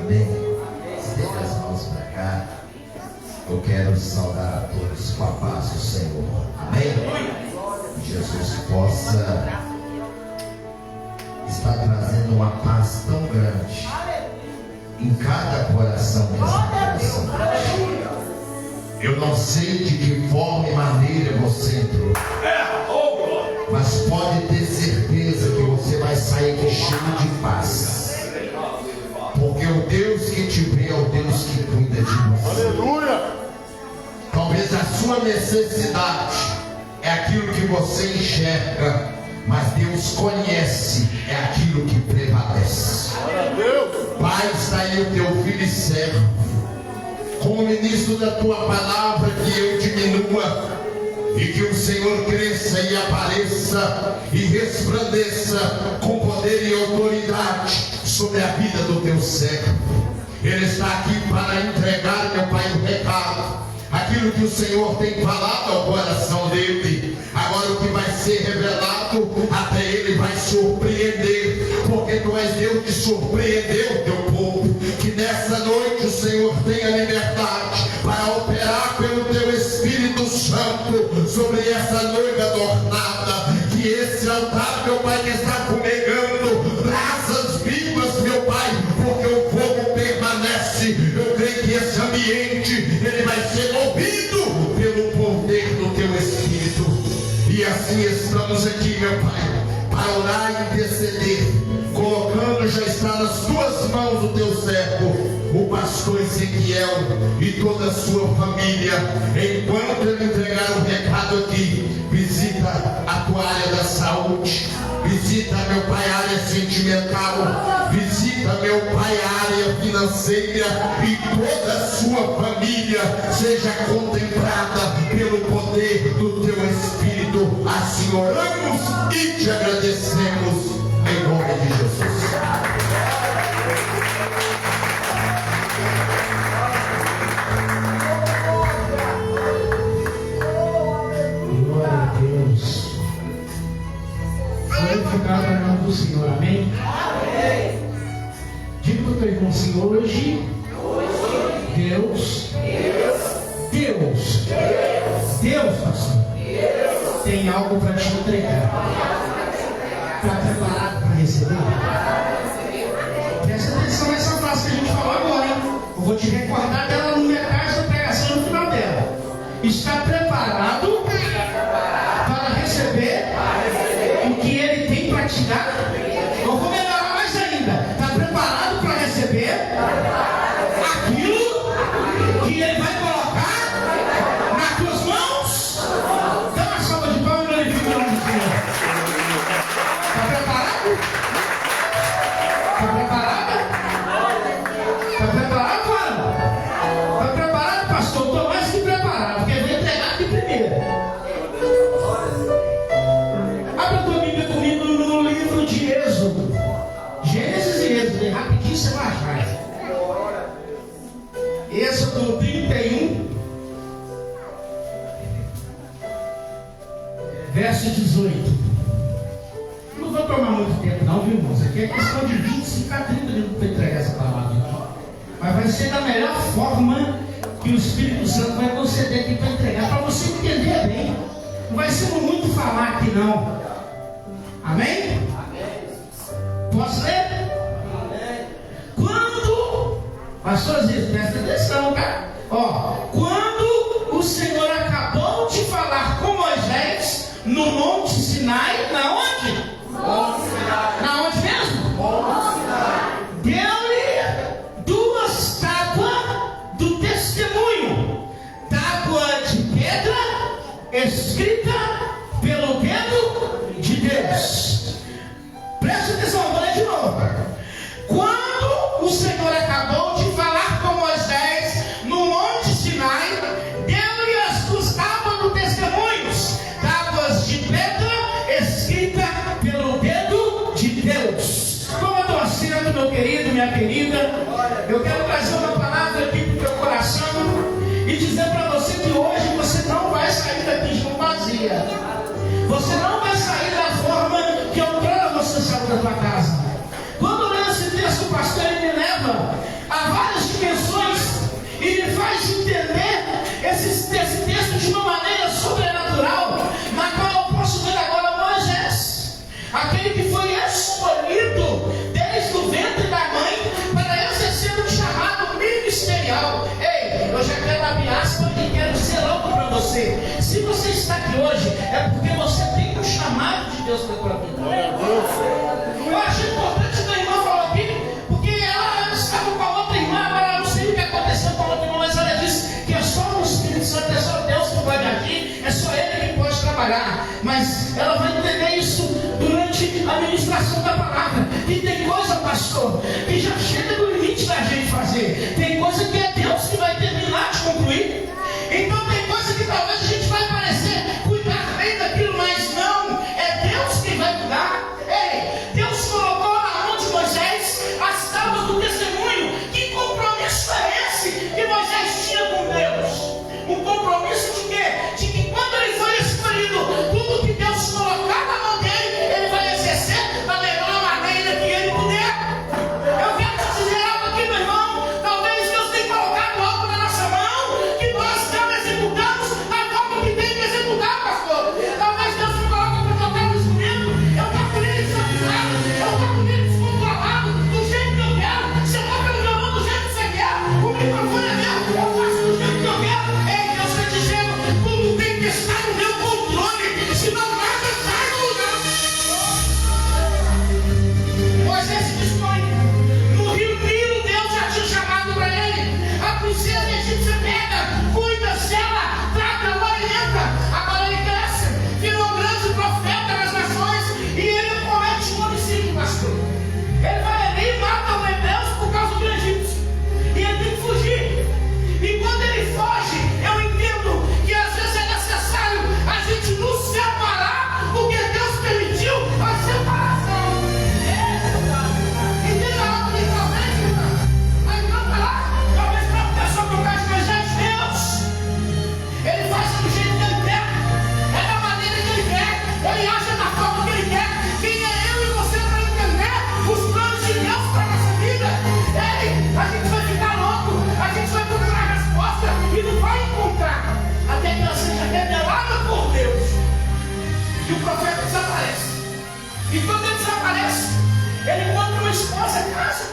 Amém? Estenda as mãos para cá. Eu quero saudar a todos com a paz do Senhor. Amém? Que Jesus possa estar trazendo uma paz tão grande em cada coração nessa noite. Eu não sei de que forma e maneira você entrou, mas pode ter certeza que você vai sair aqui cheio de paz, porque o Deus que te vê é o Deus que cuida de você. Aleluia! Talvez a sua necessidade é aquilo que você enxerga, mas Deus conhece, é aquilo que prevalece. Pai, está aí o teu filho e servo, como ministro da tua palavra, que eu diminua e que o Senhor cresça e apareça e resplandeça com poder e autoridade sobre a vida do teu servo. Ele está aqui para entregar, meu Pai, o recado, aquilo que o Senhor tem falado ao coração dele. Agora o que vai ser revelado até ele vai surpreender, porque tu és Deus de surpreender o teu povo. Que nessa noite o Senhor tenha liberdade para operar pelo teu Espírito Santo sobre essa noiva adornada. Que esse altar, meu Pai, que está fumegando brasas vivas, meu Pai, porque o fogo permanece. Eu creio que esse ambiente ele vai ser movido pelo poder do teu Espírito. E assim estamos aqui, meu Pai, para orar e interceder, colocando, já está nas tuas mãos o teu servo, o pastor Ezequiel e toda a sua família. Enquanto ele entregar o recado aqui, visita a tua área da saúde, visita, meu Pai, a área sentimental, visita, meu Pai, a área financeira, e toda a sua família seja contemplada pelo poder do teu Espírito. Assim oramos e te agradecemos em nome de Jesus. Glória a Deus. Glorificado é o nome do Senhor, amém? Diga para o teu irmão assim: hoje Deus, pastor, tem algo para te entregar. Está preparado para receber? Presta atenção nessa frase que a gente falou agora, hein? Eu vou te recordar dela no metade da pregação, no final dela. Está preparado para receber o que ele tem para te dar? Eu vou melhorar mais ainda. Está preparado para receber aquilo que ele vai colocar nas tuas mãos? Dá uma salva de palmas e glorifica o nome do Senhor. Está preparado? Está preparada? Está preparado, mano? Está preparado, pastor? Estou mais que preparado, porque eu vou entregar aqui primeiro. Abra a tua Bíblia comigo no livro de Êxodo. Gênesis e Êxodo, rapidinho você vai achar. Êxodo 31, verso 18. Não vou tomar muito tempo não, viu, irmãos? Aqui é questão de 25 a 30 minutos para entregar essa palavra aqui. Mas vai ser da melhor forma que o Espírito Santo vai conceder aqui para entregar, para você entender bem. Não vai ser muito falar aqui não. Amém? Posso ler? Quando, pastor Ziz, presta atenção, tá? Ó, quando o Senhor acabou de falar com Moisés no Monte Sinai, na onde? Na onde mesmo? Deu-lhe duas tábuas do testemunho, tábua de pedra escrita pelo dedo de Deus. Presta atenção, vou ler de novo. Quando o Senhor acabou de falar com Moisés no Monte Sinai, deu-lhe as duas tábuas do testemunho, tábuas de pedra escrita pelo dedo de Deus. Toma teu assento, meu querido, minha querida. Eu quero trazer uma palavra aqui para o teu coração e dizer para você que hoje você não vai sair daqui de vazia. Você não vai sair da forma que outrora você saiu da tua casa. Quando eu leio esse texto, o pastor, ele me leva a você. Se você está aqui hoje, é porque você tem um chamado de Deus para a tua vida. Eu acho importante que a irmã falou aqui, porque ela estava com a outra irmã, agora eu não sei o que aconteceu com a outra irmã, mas ela disse que é só o Espírito Santo, é só Deus que pode agir, é só Ele que pode trabalhar. Mas ela vai entender isso durante a ministração da palavra. E tem coisa, pastor, que já chega no limite da gente fazer. Tem coisa que é Deus que vai terminar de concluir. Então tem coisa que talvez a gente vai parecer cuidar bem daquilo, mas não, é Deus quem vai cuidar. Ei, Deus colocou na mão de Moisés as tábuas do testemunho. Que compromisso é esse que Moisés tinha com Deus? Um compromisso de quê? De que quando ele foi escolhido, tudo que Deus colocar na mão dele, ele vai exercer da melhor maneira que ele puder. Eu quero te dizer algo aqui, meu irmão. Talvez Deus tenha colocado algo na nossa mão que nós não executamos da forma que tem que executar, pastor. Talvez Deus me coloque para tocar no instrumento. Eu estou com ele desafinado, eu estou com ele descontrolado, do jeito que eu quero. Você toca no violão do jeito que você quer. O microfone é meu, eu faço do jeito que eu quero. Ei, Deus está dizendo, tudo tem que estar no meu controle, senão nada sai do lugar. Moisés se dispõe. No rio Nilo, Deus já tinha chamado para ele. A princesa egípcia pega, cuida, sela, trata, alimenta. Agora ele cresce, virou um grande profeta nas nações e ele comete um homicídio, pastor. Ele vai ali e mata os hebreus por causa do egípcio. E ele tem que fugir. E quando ele foge, eu entendo que às vezes é necessário a gente nos separar, porque Deus permitiu a separação. Entenda algo literalmente, irmão. Mas não para lá, talvez para a pessoa que eu caso de Moisés, Deus, ele faz do jeito que ele quer, é da maneira que ele quer, ele age da forma que ele quer. Quem é eu e você para entender os planos de Deus para a nossa vida? Ei, a gente vai ficar louco, a gente vai procurar a resposta e não vai encontrar, até que ela seja revelada por Deus. E o profeta desaparece. E quando ele desaparece, ele encontra uma esposa em casa.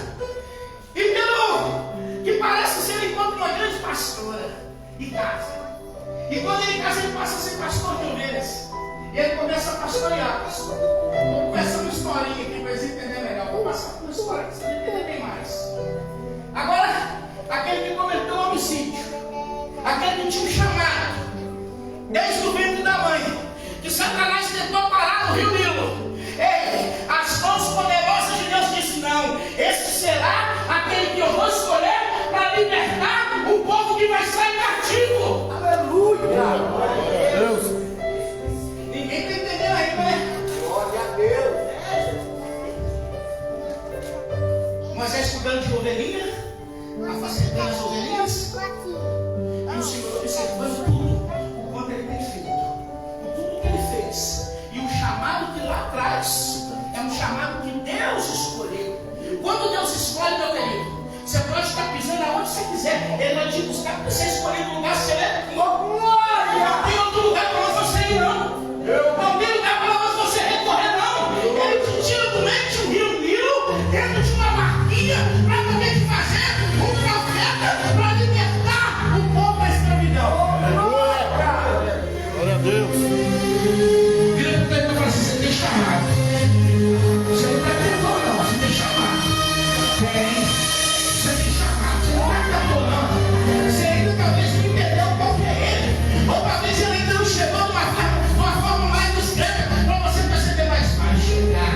E pelo que parece ser, ele encontra uma grande pastora e casa. E quando ele casa, ele passa a ser pastor de ovelhas. E ele começa a pastorear. Vou começar uma historinha aqui para eles entenderem melhor. Vou passar por uma história para vocês entenderem bem mais. Agora, aquele que cometeu o homicídio, aquele que tinha um chamado, desde o ventre da mãe, que Satanás tentou parar no rio Nilo. Ei, as mãos poderosas de Deus disse: não, esse será aquele que eu vou escolher para libertar o povo que vai sair cativo. Aleluia! Deus. Ninguém está entendendo aí, né? Glória a Deus. Moisés cuidando de ovelhinha, afastando as ovelhinhas, e o Senhor observando tudo o quanto ele tem feito, por tudo que ele fez. E o chamado que lá atrás é um chamado que Deus escolheu. Quando Deus escolhe, meu querido, você pode estar pisando aonde você quiser, ele vai te buscar, porque você escolheu um lugar seleto. Não tem outro lugar para onde você ir, não. Não tem lugar para onde você recorrer, não. Ele te tira do meio de um rio Nilo, dentro de uma barquinha, para poder te fazer um profeta, para libertar o povo da escravidão. Glória a Deus. Vira para o tempo e fala assim: você tem chamado. Você não está tentando, não. Você tem chamado. Tem. Você tem chamado. Você não está tentando, não. Você ainda talvez não entendeu qual que é ele. Ou talvez ele ainda não chegou de uma forma mais discreta para você perceber mais. Vai chegar.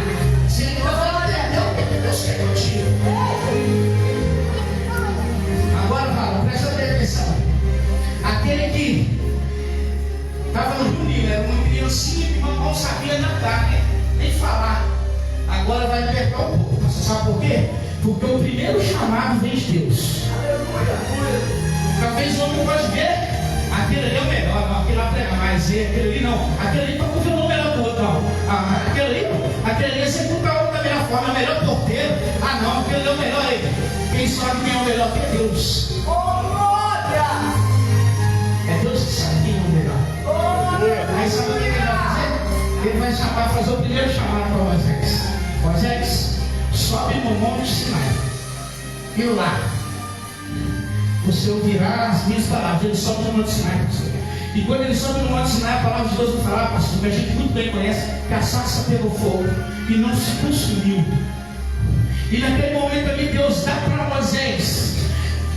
Você ainda não entendeu o que Deus quer contigo. Agora fala, presta atenção. Aquele que estava no Rio Nilo, era uma criancinha que não sabia nadar, nem falar. Agora vai libertar o povo. Você sabe por quê? Porque o primeiro chamado vem de Deus. Talvez o homem pode ver, aquele ali é o melhor, não, aquele lá prega mais, aquele ali não, aquele ali toca o violão melhor que o outro, não. Aquele ali executa a outra da melhor forma, é o melhor porteiro. Ah não, aquele ali é o melhor aí. Quem sabe quem é o melhor que é Deus. É Deus que sabe quem é o melhor. Aí sabe o que ele vai fazer? Ele vai chamar, fazer o primeiro chamado para Moisés. Moisés, sobe no monte Sinai. E lá você ouvirá as minhas palavras. Ele sobe no monte Sinai. E quando ele sobe no Monte Sinai, a palavra de Deus vai falar, pastor, que a gente muito bem conhece, que a sarça pegou fogo e não se consumiu. E naquele momento ali Deus dá para Moisés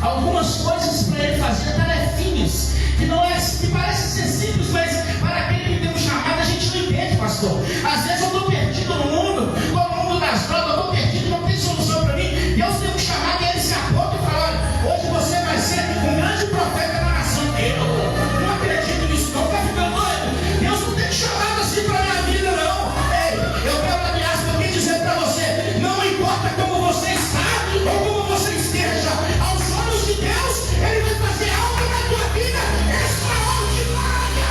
algumas coisas para ele fazer, tarefinhas, que parece ser simples, mas para aquele que tem um chamado a gente não entende, pastor. Às vezes eu estou perdido no mundo, estou no mundo das drogas, eu estou perdido, não tem solução para mim. Deus tem um chamado e ele se aponta e fala: olha, hoje você vai ser um grande profeta da nação. Eu não acredito nisso, não, está ficando doido. Deus não tem chamado assim para a minha vida, não. Ei, eu quero aliás também dizer para você: não importa como você está ou como você esteja, aos olhos de Deus, Ele vai fazer algo na tua vida extraordinária.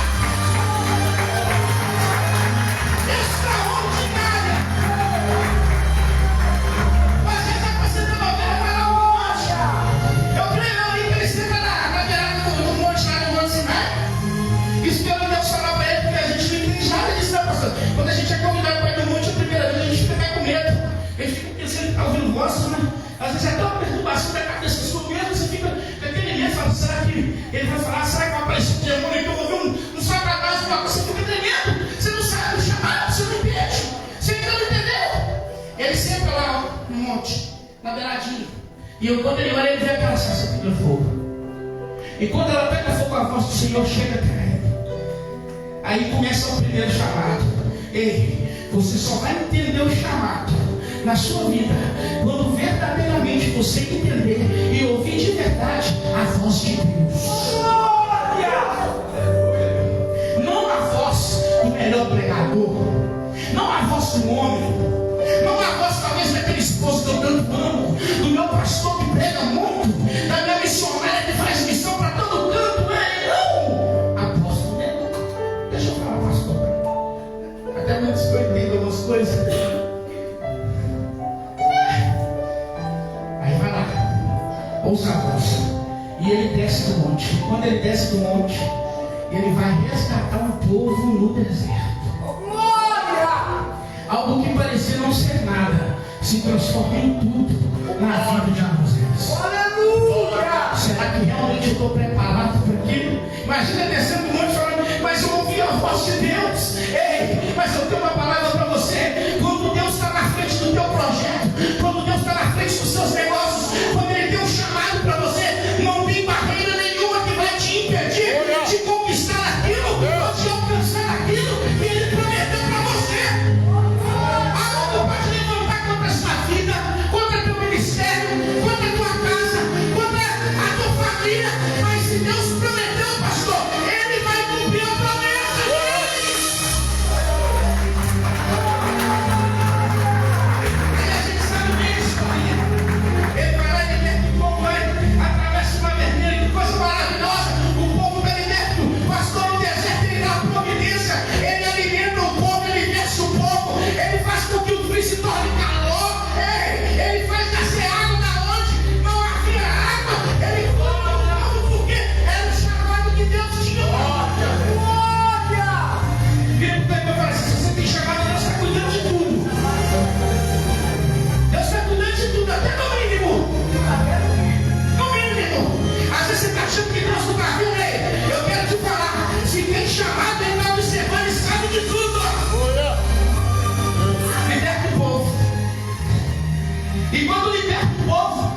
Extraordinária. Mas já está passando a novela para o monte. Eu creio ali que ele senta na beirada do monte, lá no Monte Sinai, esperando Deus falar para ele, porque a gente não entende nada disso, né, pastor? Quando a gente é convidado para ir no monte a primeira vez, a gente fica com medo. A gente fica pensando que está ouvindo voz, né? Às vezes é até uma perturbação da cabeça, você com medo, você fica com aquele medo, fala: será que ele vai falar? Será que vai aparecer um demônio que eu vou ver um satanás, uma coisa? Você fica tremendo, você não sabe o chamado, você não entende, você ainda não entendeu. Ele senta lá no monte, na beiradinha, e quando ele olha, ele vê aquela sarça pegando fogo. E quando ela pega fogo, a voz do Senhor chega até ele. Aí começa o primeiro chamado. Ei, você só vai entender o chamado na sua vida quando verdadeiramente você entender e ouvir de verdade a voz de Deus. Não a voz do melhor pregador, não a voz do homem, não a voz talvez daquele esposo que eu tanto amo, do meu pastor que prega muito, da minha missionária que faz missão para todo canto. Não! A voz do Deus. Deixa eu falar, pastor. Até muitos que eu entendo algumas coisas. Ouça a voz. E ele desce do monte. Quando ele desce do monte, ele vai resgatar um povo no deserto. Glória! Algo que parecia não ser nada se transforma em tudo na vida de Moisés. Aleluia! Será que realmente eu estou preparado para aquilo? Imagina descendo do monte falando: mas eu ouvi a voz de Deus. Ei, mas eu tenho uma palavra para você. Quando Deus está na frente do teu projeto, quando Deus está na frente dos seus negócios, quando Ele tem um chamado para você, não tem barreira nenhuma que vai te impedir de conquistar aquilo ou de alcançar aquilo que Ele prometeu para você. Algo pode levantar contra a sua vida, contra teu ministério, contra a tua casa, contra a tua família, mas se Deus prometeu, pastor, Ele vai cumprir a promessa dele. E a gente sabe bem a história. Ele vai lá e liberta o povo, vai, atravessa uma vermelha, que coisa maravilhosa. O povo está liberto. Pastor, no deserto ele dá providência, ele alimenta o povo, ele desce o povo, ele faz com que o frio se torne calor. Ele faz nascer água da onde não havia água. Ele coloca o povo porque era o chamado que Deus tinha. Glória! Vira para ele e fala assim: se você tem chamado, Deus está cuidando de tudo. Deus está cuidando de tudo, até no mínimo. No mínimo. Às vezes você está achando que Deus não está vendo aí. Eu quero te falar: se tem chamado, Ele está observando e sabe de tudo. Liberta o povo. E quando liberta o povo,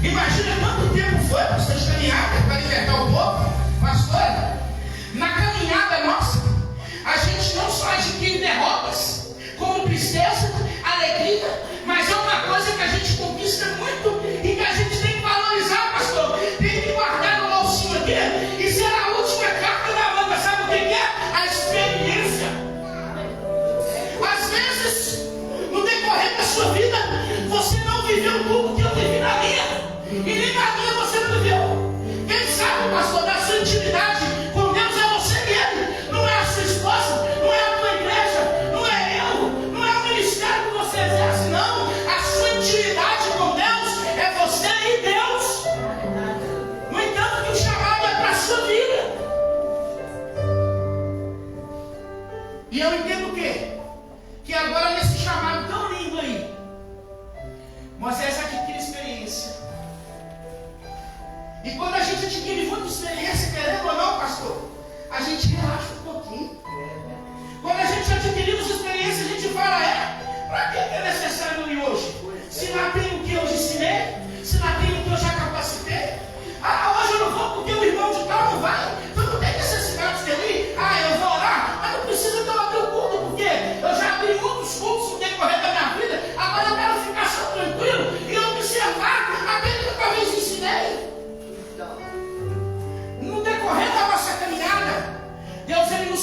imagina quanto tempo foi para vocês caminharem para libertar o povo. Pastor, na caminhada nossa, a gente não só adquire derrotas, como tristeza, alegria, mas é uma coisa que a gente conquista muito e que a gente tem que valorizar, pastor. Tem que guardar no bolsinho aqui e ser a última carta da manga. Sabe o que é? A experiência. Às vezes, no decorrer da sua vida, você não viveu tudo que eu vivi na minha, e nem na minha você não viveu. Quem sabe, pastor?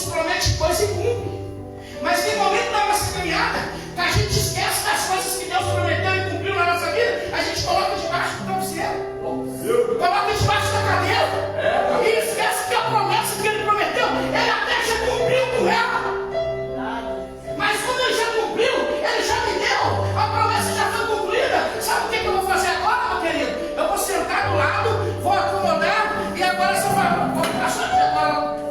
promete coisa e cumpre. Mas tem momento da nossa caminhada que a gente esquece das coisas que Deus prometeu e cumpriu na nossa vida. A gente coloca debaixo do travesseiro, coloca debaixo da cadeira, e esquece que a promessa que Ele prometeu, Ele até já cumpriu com ela. Mas quando Ele já cumpriu, Ele já me deu, a promessa já foi cumprida. Sabe o que eu vou fazer agora, meu querido? Eu vou sentar do lado, vou acomodar, e agora você vai, vou ficar só aqui agora.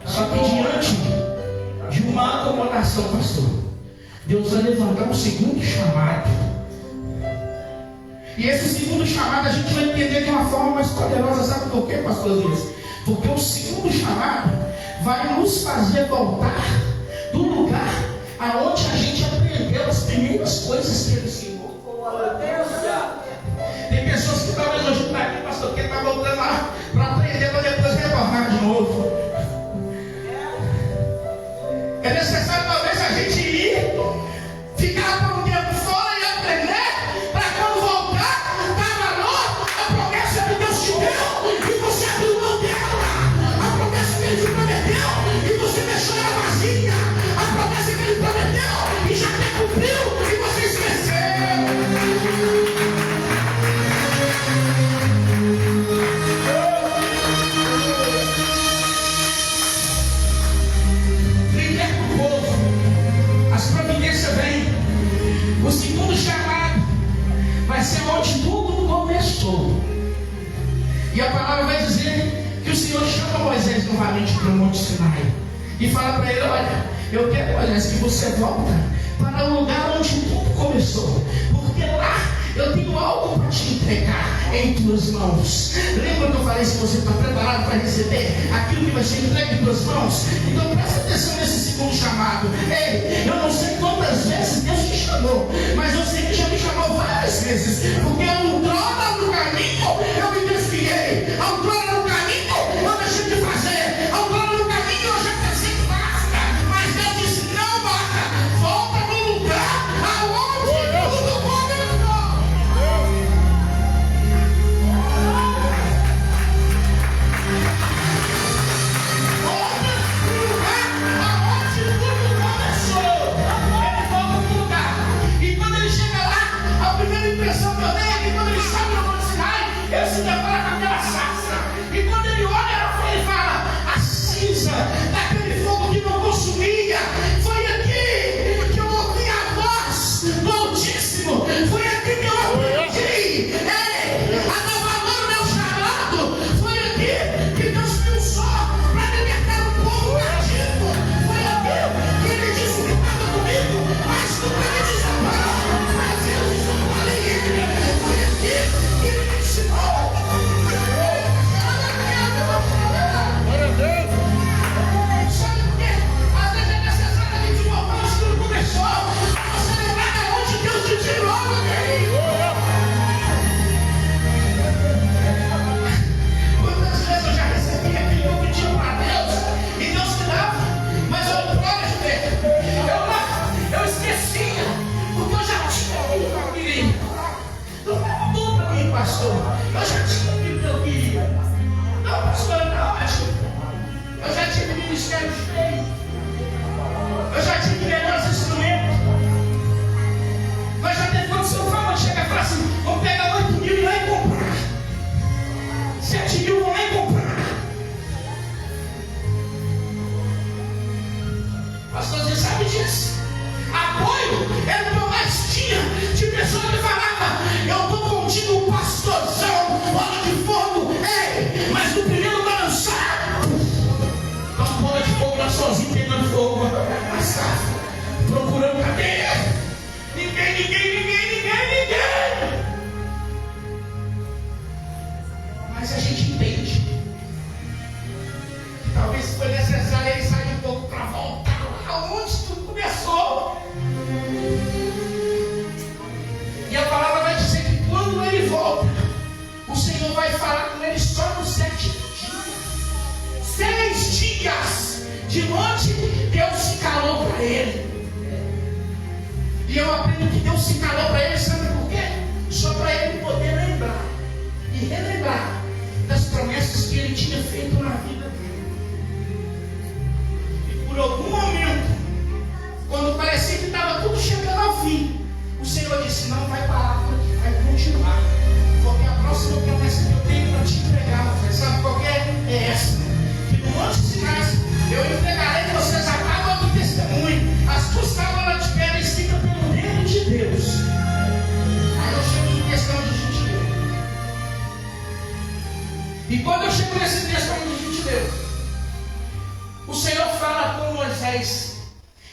Só que diante de uma acomodação, pastor, Deus vai levantar um segundo chamado. E esse segundo chamado a gente vai entender de uma forma mais poderosa. Sabe por quê, pastor Luiz? Porque o segundo chamado vai nos fazer voltar do lugar aonde a gente aprendeu as primeiras coisas que Ele ensinou. Tem pessoas que talvez hoje estão aqui, pastor, que está voltando lá para aprender, para depois retornar de novo. É necessário talvez a gente ir, ficar por um tempo fora e aprender, para quando voltar, dar valor à promessa que Deus te deu e você abriu mão dela. A promessa que Ele te prometeu e você deixou ela vazia. A promessa que Ele prometeu e já até cumpriu e você esqueceu. As providências vêm. O segundo chamado vai ser onde tudo começou. E a palavra vai dizer que o Senhor chama Moisés novamente para o Monte Sinai e fala para ele: olha, eu quero, Moisés, que você volta para o lugar onde tudo começou, porque lá eu tenho algo para te entregar em tuas mãos. Lembra que eu falei, se você está preparado para receber aquilo que vai ser entregue em tuas mãos? Então presta atenção nesse segundo chamado. Ei, eu não sei quantas vezes Deus te chamou, mas eu sei que já me chamou várias vezes, porque outrora no caminho eu me desviei, outrora no caminho eu deixei de fazer, outrora no caminho eu já pensei que basta, mas Deus disse: não, basta, volta no lugar aonde tudo começou. Impressão que eu tenho é que E eu aprendo que Deus se calou para ele, sabe por quê? Só para ele poder lembrar e relembrar das promessas que ele tinha feito na vida dele. E por algum momento, quando parecia que estava tudo chegando ao fim, o Senhor disse: não vai parar por aqui, vai continuar. Porque a próxima promessa que eu tenho para te entregar, você sabe qual é essa? Que no Monte Sinai eu entregarei vocês a tábua do testemunho, as duas tábuas de pedra escritas pelo dedo de Deus. Aí eu chego em questão de gentileza. E quando eu chego nesse questão de gentileza, o Senhor fala com Moisés.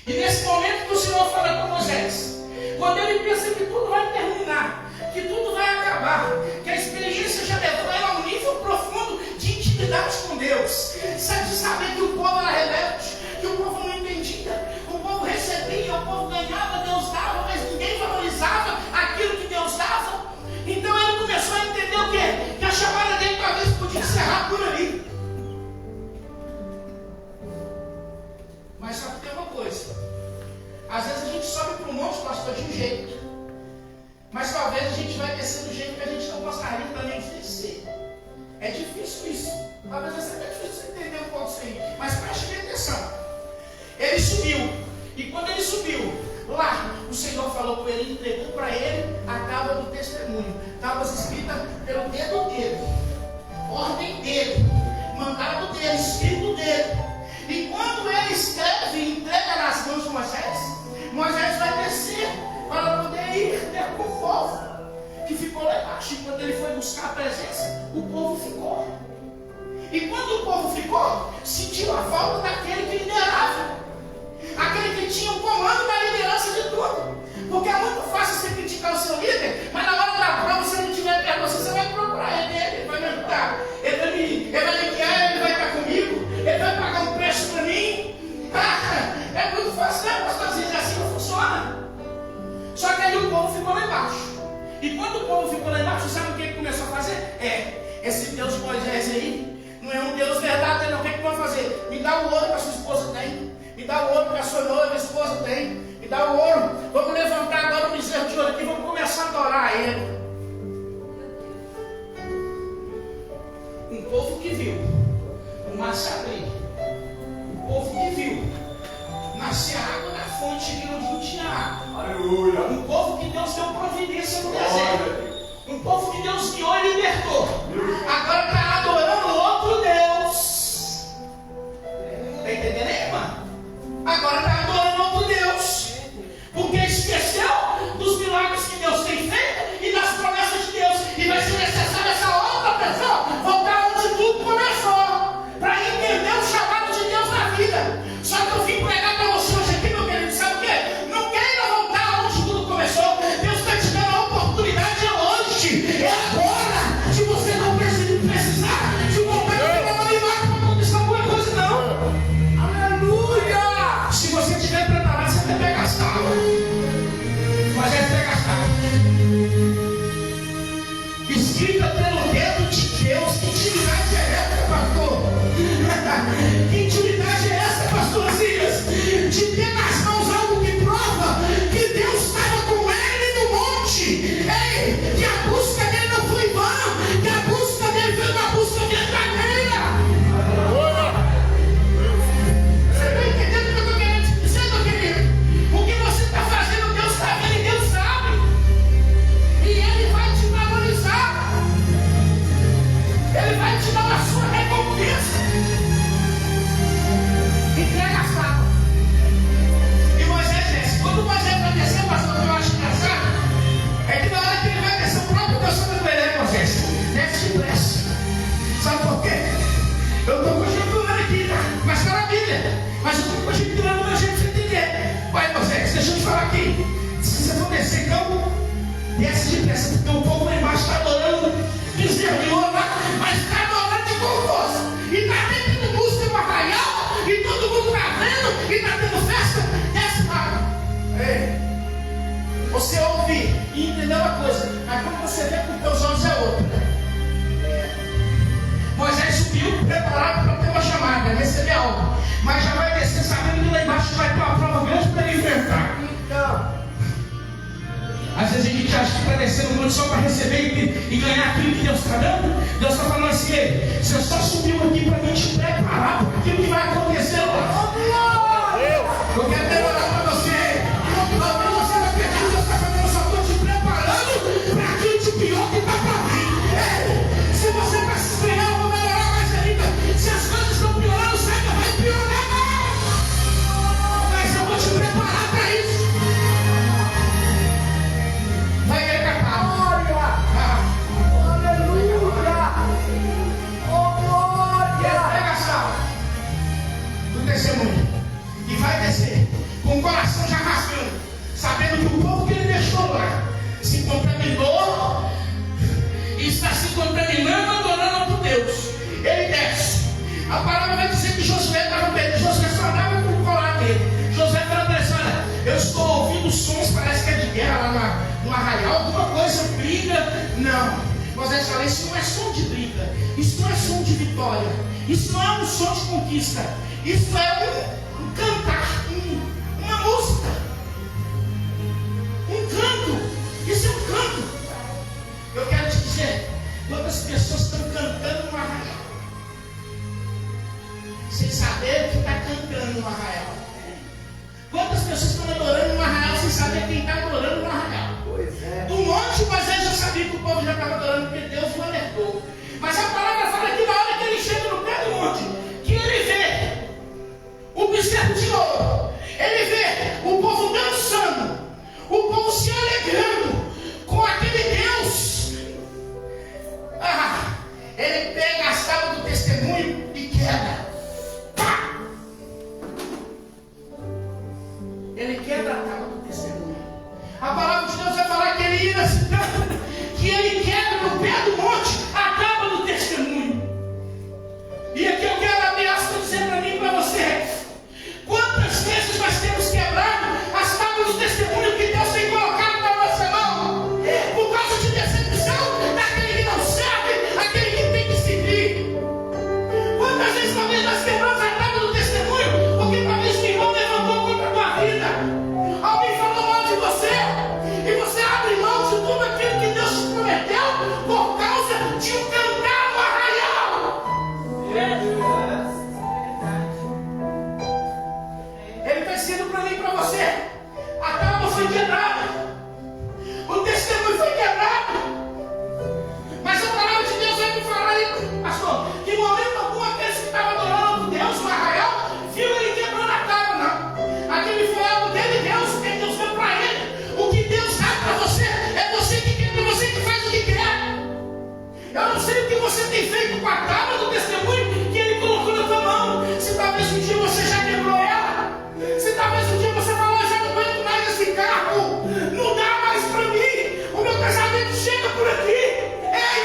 E nesse momento que o Senhor fala com Moisés, quando ele pensa que tudo vai terminar, que tudo vai acabar, que a experiência já levou ela a um nível profundo de intimidade com Deus, de saber que o povo era rebelde, que o povo não entendia, o povo recebia, o povo ganhava, Deus dava, mas ninguém valorizava aquilo que Deus dava. Então ele começou a entender o quê? Que a chamada dele talvez podia encerrar por ali. Mas só que tem uma coisa: às vezes a gente sobe para o monte, pastor, de um jeito, mas talvez a gente vai descer do jeito que a gente não gostaria também de descer. É difícil isso. Talvez vai ser até difícil você entender um pouco isso aí, mas preste bem atenção. Ele subiu, e quando ele subiu, lá o Senhor falou com ele, entregou para ele a tábua do testemunho, tábuas escritas pelo dedo dele, ordem dele, mandado dele, escrito dele. E quando ele escreve e entrega nas mãos de Moisés, Moisés vai descer para poder ir ter com o povo que ficou lá embaixo. E quando ele foi buscar a presença, o povo ficou. E quando o povo ficou, sentiu a falta daquele que liderava, aquele que tinha o comando da liderança de tudo. Porque é muito fácil você criticar o seu líder, mas na hora da prova, se ele não tiver perto de você vai procurar ele vai me ajudar, ele vai me guiar, ele vai estar comigo, ele vai pagar um preço para mim. É muito fácil, né, pastorzinho? Assim não funciona. Só que aí o povo ficou lá embaixo. E quando o povo ficou lá embaixo, sabe o que ele começou a fazer? Esse Deus de Moisés aí não é um Deus verdadeiro, não. O que ele vai fazer? Me dá o ouro que a sua esposa tem, me dá o ouro que a sua noiva, esposa tem, me dá o ouro. Vamos levantar agora o bezerro de ouro aqui, vamos começar a adorar a ele. Um povo que viu o mar se abrir, o povo que viu nascer água na fonte que não tinha água. Aleluia. Um povo que Deus deu providência no deserto. Um povo que Deus guiou e libertou. Agora está adorando outro Deus. Está entendendo aí, irmão? Agora está adorando outro Deus. Porque esqueceu dos milagres que Deus tem feito e das promessas de Deus. E vai ser necessário essa outra pessoa voltar onde tudo começou, para entender o chamado de Deus na vida. Só que eu vim pregar para você hoje aqui, meu querido, sabe o quê? Não queira voltar onde tudo começou. Deus está te dando a oportunidade hoje, é agora, de você não precisar de voltar para uma milagre para conquistar alguma coisa, não. Aleluia! Se você estiver preparado, você vai pegar as tábuas. Mas é pegar as tábuas. Escrita pelo dedo de Deus. Que intimidade é essa, pastor? Que intimidade é essa, pastor Zias? De ter nas mãos algo que prova que Deus estava com ele no monte. Ei, que a busca dele não foi vã, que a busca dele foi uma busca verdadeira. Você está entendendo o que eu estou querendo te dizer, meu querido? O que você está fazendo, Deus está vendo e Deus sabe. E Ele vai te valorizar. Ele vai te dar a sua recompensa. Entrega as tábuas. E Moisés desce. Quando Moisés vai descer, pastor, eu acho engraçado, é que na hora que ele vai descer, o próprio Deus está com ele, Moisés. Desce depressa. Sabe por quê? Eu estou conjecturando aqui, tá? Mas está na Bíblia. Mas eu estou conjecturando o meu jeito de você entender. Vai, Moisés, deixa eu te falar aqui. Se você for descer, então, desce depressa, porque o povo lá embaixo está adorando bezerro de ouro lá, mas está adorando de bom gosto. E está tendo música para arraial, e todo mundo está vendo, e está tendo festa. Desce lá. Você ouve e entendeu uma coisa, mas quando você vê com os teus olhos é outra. Moisés subiu preparado para ter uma chamada, receber algo, mas já vai descer sabendo que lá embaixo vai ter uma prova grande para ele enfrentar. Então, descer no monte só para receber e ganhar aquilo que Deus está dando. Deus está falando assim: ei, você só subiu aqui para mim te preparar para aquilo que vai acontecer lá. Eu quero demorar para você. Talvez você vai perder, Deus está falando, eu só estou te preparando para aquilo de pior que está para vir. Se você está se esfriando, eu vou melhorar mais ainda. Se as coisas estão piorando, saiba, vai piorar mais. Mas eu vou te preparar para isso. Vai ver capaz. Aleluia! Oh, glória! Pega a sala do testemunho e vai descer com o coração já rasgando, sabendo que o povo que ele deixou lá se contaminou e está se contaminando, adorando por Deus. Ele desce. A palavra vai dizer que Josué estava perto. Josué só andava com o colar dele. Josué falou para ele: olha, eu estou ouvindo sons, parece que é de guerra lá no arraial, alguma coisa, briga. Não. Moisés falou: isso não é som de briga, isso não é som de vitória, isso não é um som de conquista, isso é um cantar, uma música, um canto. Isso é um canto. Eu quero te dizer, quantas pessoas estão cantando no arraial sem saber o que está cantando no arraial? Quantas pessoas estão adorando no arraial sem saber quem está adorando no arraial? Pois é. Do monte, Moisés já sabia que o povo já estava adorando, porque Deus o alertou. Mas a palavra fala que na hora que ele chega no pé do monte, que ele vê o bezerro de ouro, ele vê o povo dançando, o povo se alegrando com aquele Deus. Ele pega as tábuas do testemunho e quebra. Pá! Ele quebra a tábua do testemunho. A palavra de Deus vai falar que ele ia nesse canto, que ele quebra no pé do monte a tábua do testemunho. E aqui eu quero ameaçar para dizer para mim e para você: quantas vezes nós temos quebrado as tábuas do testemunho que Deus tem colocado na nossa mão, por causa de decepção daquele que não serve, aquele que tem que seguir. Quantas vezes talvez nós quebramos a tábua do testemunho porque talvez o irmão levantou contra a tua vida, alguém falou mal de você, e você abre mão de tudo aquilo que Deus te prometeu por causa de um cantar no arraial. Ele está dizendo para mim e para você: a tábua foi quebrada, o testemunho foi quebrado. Mas a palavra de Deus vai me falar aí, pastor, que em momento algum aqueles que estavam adorando Deus no arraial viu ele quebrando a tábua, não. Aquele foi algo dele, Deus, o que Deus deu para ele. O que Deus dá para você é você que quer, você que faz o que quer. Eu não sei o que você tem feito com a tábua do testemunho que ele colocou na tua mão. Se talvez um dia você já quebrou ela, se talvez um dia você falou: eu já não aguento mais esse carro, não dá mais para mim, o meu casamento chega por aqui,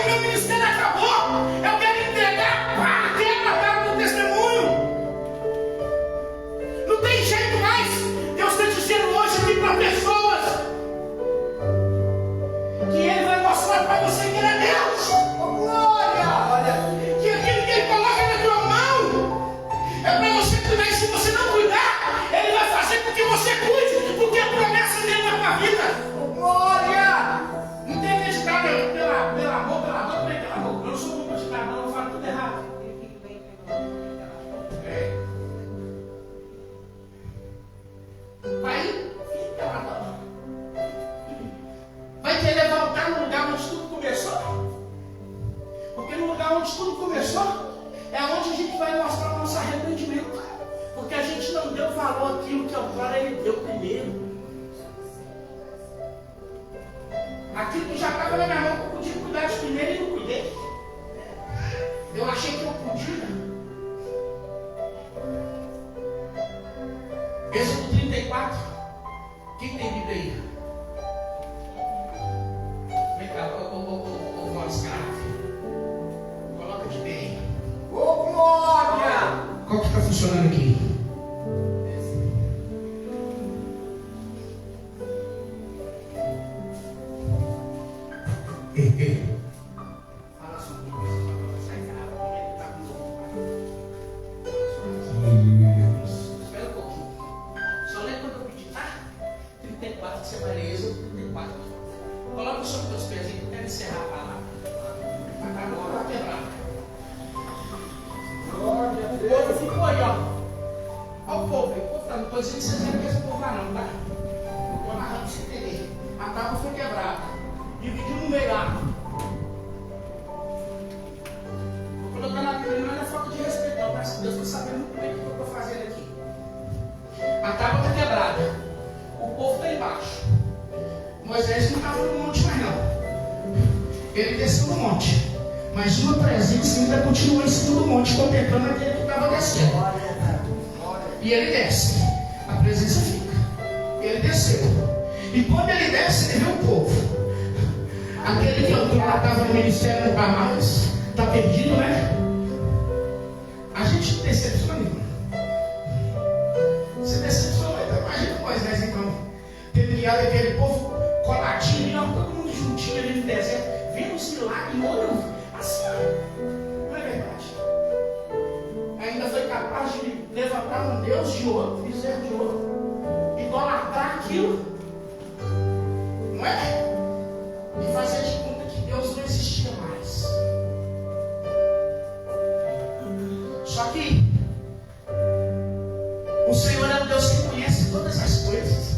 o meu ministério acabou, eu quero entregar, pá, quebra a tábua do testemunho. Não tem jeito mais. Deus está dizendo hoje aqui para pessoas que Ele vai mostrar para você que Ele é Deus. Oh, glória! Que aquilo que Ele coloca na tua mão é para você cuidar. E se você não cuidar, Ele vai fazer com que você cuide, porque a promessa dele na tua vida. Oh, glória! Não tem acreditado pela boca, pela boca. Eu não sou bom para acreditar, não, eu falo tudo errado. Vai querer voltar no lugar onde tudo começou? Porque no lugar onde tudo começou é onde a gente vai mostrar o nosso arrependimento. Porque a gente não deu valor àquilo que agora Ele deu primeiro. Aquilo que já estava na minha mão que eu podia cuidar de primeiro e não cuidei. Eu achei que eu podia. Êxodo 34. Quem tem Bíblia aí? Vem cá, ô voz grave. Coloca de bem. Oh, glória! Qual que está funcionando aqui? Fala sobre coisa para sair grave, porque ele está com Espera um pouquinho. Só lê quando eu pedir, tá? 34 que você vai ler, Êxodo 34. Coloca sobre os teus pés aí, que eu quero encerrar a palavra. Agora vai quebrar. O povo ficou aí, ó. Olha o povo aí. Não estou dizendo que vocês não querem esse povo lá, não, tá? Estou narrando para você entender. A tábua foi quebrada. Dividiu no meio lá. Vou colocar na Bíblia, não é falta de respeito, não. Graças a Deus, estou sabendo muito bem o que eu estou fazendo aqui. A tábua está quebrada. O povo está embaixo. Moisés não estava no monte mais, não. Ele desceu no monte. Mas uma presença ainda continuou em cima do monte, contemplando aquele que estava descendo. E ele desce. A presença fica. Ele desceu. E quando ele desce, ele vê o povo. Aquele que entrou lá, estava no ministério, não está mais. Está perdido, né? A gente decepciona, irmão. Você decepciona, então imagina Moisés, então. Ter criado aquele povo coladinho, não, todo mundo juntinho ali no deserto, vendo os milagres, olhando assim. Não é verdade? Ainda foi capaz de levantar um Deus de ouro, bezerro de ouro, idolatrar aquilo, não é? E fazer de conta que Deus não existia mais. Só que o Senhor é um Deus que conhece todas as coisas.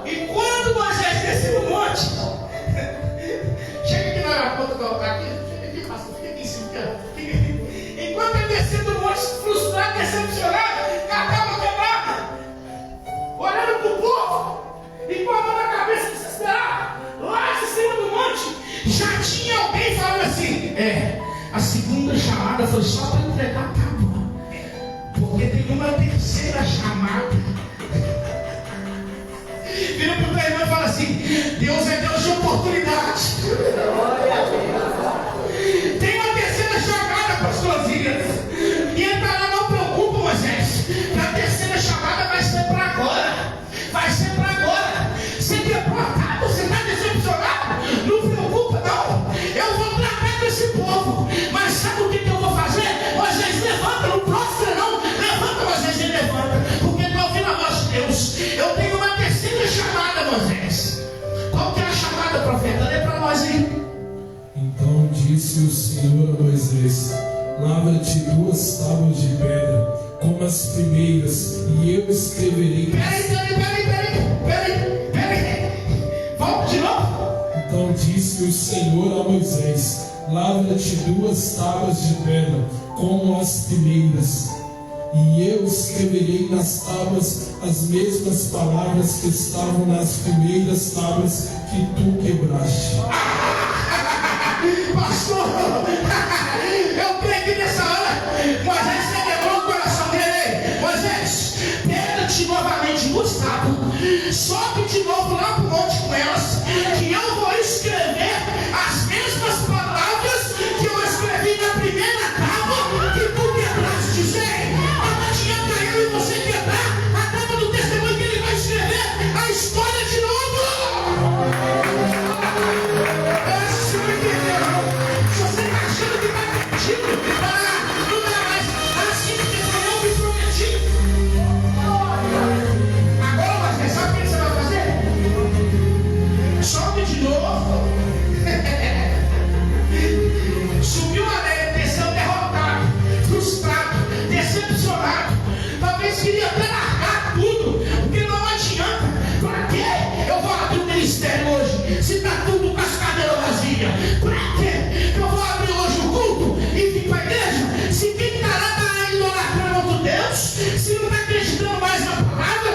E quando Moisés desceu no monte, chega aqui na ponta do altar, chega aqui, pastor, fica aqui em cima. Enquanto ele desceu do monte, frustrado, decepcionado, com a tábua quebrada, olhando para o povo, e com a mão na cabeça desesperado, lá de cima do monte, já tinha alguém falando assim: a segunda chamada foi só para entregar a tábua, porque tem uma terceira chamada. Vira para o teu irmão e fala assim: Deus é Deus de oportunidade. Tem uma terceira chamada para as tuas vidas. E entra lá, não preocupa, Moisés. Que a terceira chamada vai ser para agora. Vai ser para agora. Você quebrou a tábua, você está decepcionado. Não preocupa, não. Eu vou tratar com esse povo. Mas sabe o que eu vou fazer? Moisés, levanta, não prostra, não. Levanta, Moisés, e levanta. Porque estou ouvindo a voz de Deus. Eu tenho uma terceira chamada, Moisés. Qual que é a chamada, profeta? Lê para nós aí. Então disse o Senhor a Moisés: lavra-te 2 tábuas de pedra, como as primeiras, e eu escreverei. Peraí. Volta de novo. Então disse o Senhor a Moisés: lavra-te 2 tábuas de pedra, como as primeiras, e eu escreverei nas tábuas as mesmas palavras que estavam nas primeiras tábuas que tu quebraste. Pastor, eu creio que nessa hora Moisés quebrou o coração dele. Moisés, pega-te novamente no tábuas, sobe de novo lá para o monte com elas, que eu vou escrever as mesmas palavras que eu escrevi na primeira tábua que tu quebraste. Sei, não adianta eu e você quebrar a tábua do testemunho, que ele vai escrever a história de novo. Se você está achando que está perdido, não dá mais. Assim que eu me prometi. Agora você sabe o que você vai fazer? Sobe de novo. Subiu a lei, desceu derrotado, frustrado, decepcionado. Talvez queria até largar tudo, porque não adianta. Para quê? Eu vou abrir o ministério hoje, se está tudo com as cadeiras vazias. Para quê? Eu vou abrir hoje o culto e vir para a igreja, se quem está lá está idolatrando outro Deus, se não está acreditando mais na palavra.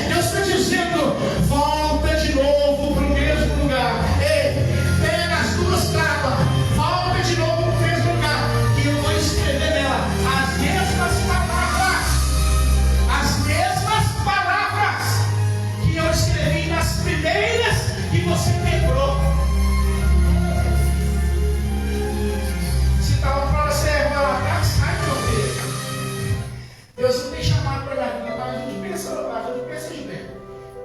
Deus está dizendo: volta de novo para o mesmo lugar. Pega as 2 tábuas, volta de novo para o mesmo lugar, e eu vou escrever nela as mesmas palavras que eu escrevi nas primeiras que você quebrou. Se estava para você lá, sai, meu filho. Deus não tem chamado para minha vida, a gente pensa de bem.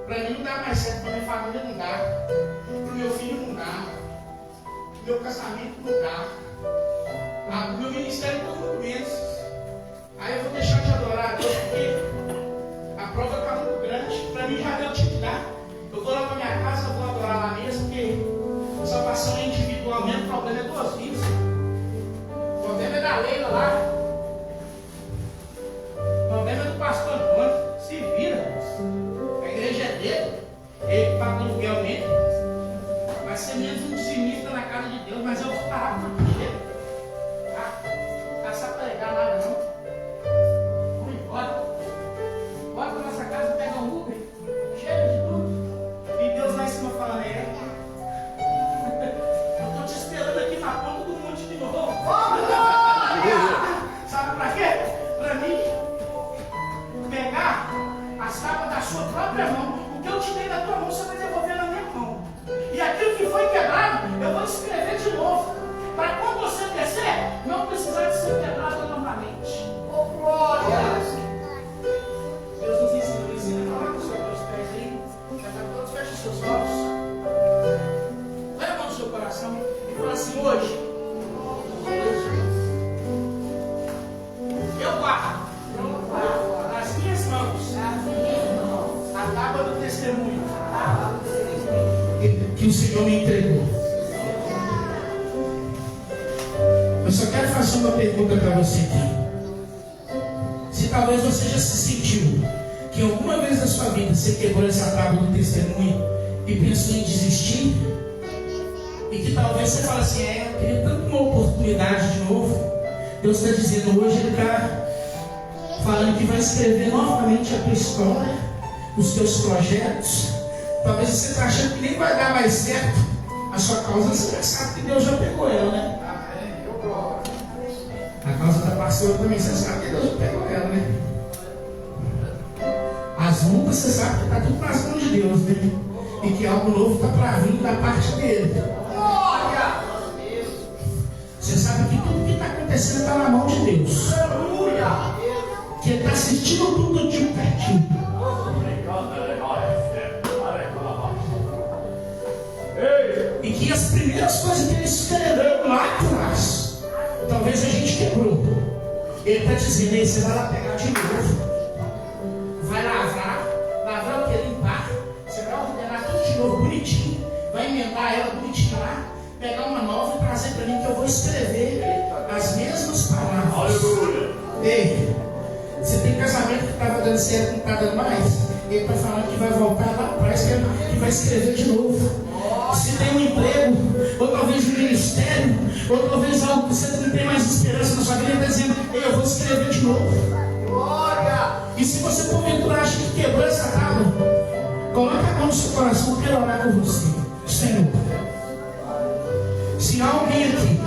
Para mim não dá mais certo, para minha família não dá, para o meu filho não dá, para o meu casamento não dá, para o meu ministério não muito menos. Aí eu vou deixar de adorar a Deus, porque a prova está muito grande. Para mim já deu tipo, tá? Eu vou lá para minha casa, eu vou adorar lá mesmo, porque Ele paga aluguel mesmo. Vai ser mesmo um dizimista na casa de Deus, mas eu vou parar por quê? Não tá só pregar nada não. Vamos embora. Bora pra nossa casa, pega um Uber, cheio de tudo. E Deus lá em cima falando, eu tô te esperando aqui na ponta do monte de novo. Sabe pra quê? Pra mim pegar as tábuas da sua própria mão. O que eu te dei na tua mão, você vai devolver na minha mão. E aquilo que foi quebrado, eu vou escrever de novo. Para quando você descer, não precisar de ser quebrado novamente. Oh, glória! Deus nos ensina a falar com os seus pés aí. Já está todos, fecha os seus olhos. Põe a mão no seu coração e fala assim: hoje eu guardo nas minhas mãos a tábua do testemunho que o Senhor me entregou. Eu só quero fazer uma pergunta para você aqui. Se talvez você já se sentiu que alguma vez na sua vida você quebrou essa tábua do testemunho e pensou em desistir, e que talvez você fale assim: eu queria tanto uma oportunidade de novo. Deus está dizendo hoje, Ele está falando que vai escrever novamente a tua história, os teus projetos. Talvez você está achando que nem vai dar mais certo a sua causa. Você já sabe que Deus já pegou ela, né? A causa da pastora também, você sabe que Deus já pegou ela, né? As lutas, você sabe que está tudo nas mãos de Deus, né? E que algo novo está para vir da parte dele. Glória! Você sabe que tudo que está acontecendo está na mão de Deus. Aleluia! Que Ele está assistindo tudo de pertinho. E que as primeiras coisas que Ele escreveu lá atrás, talvez a gente quebrou. Ele está dizendo: aí você vai lá pegar de novo. Vai lavrar o que? Limpar. Você vai ordenar tudo de novo, bonitinho. Vai emendar ela bonitinho lá. Pegar uma nova e trazer para mim, que eu vou escrever as mesmas palavras. Aleluia. Ei, você tem casamento que estava dando certo e não está dando mais? Ele está falando que vai voltar lá atrás, que vai escrever de novo. Se tem um emprego, ou talvez um ministério, ou talvez algo que você não tem mais esperança na sua vida, ele está dizendo: ei, eu vou escrever de novo. Glória! E se você porventura acha que quebrou essa tábua, coloque a mão no seu coração, eu quero orar com você. Senhor, se há alguém aqui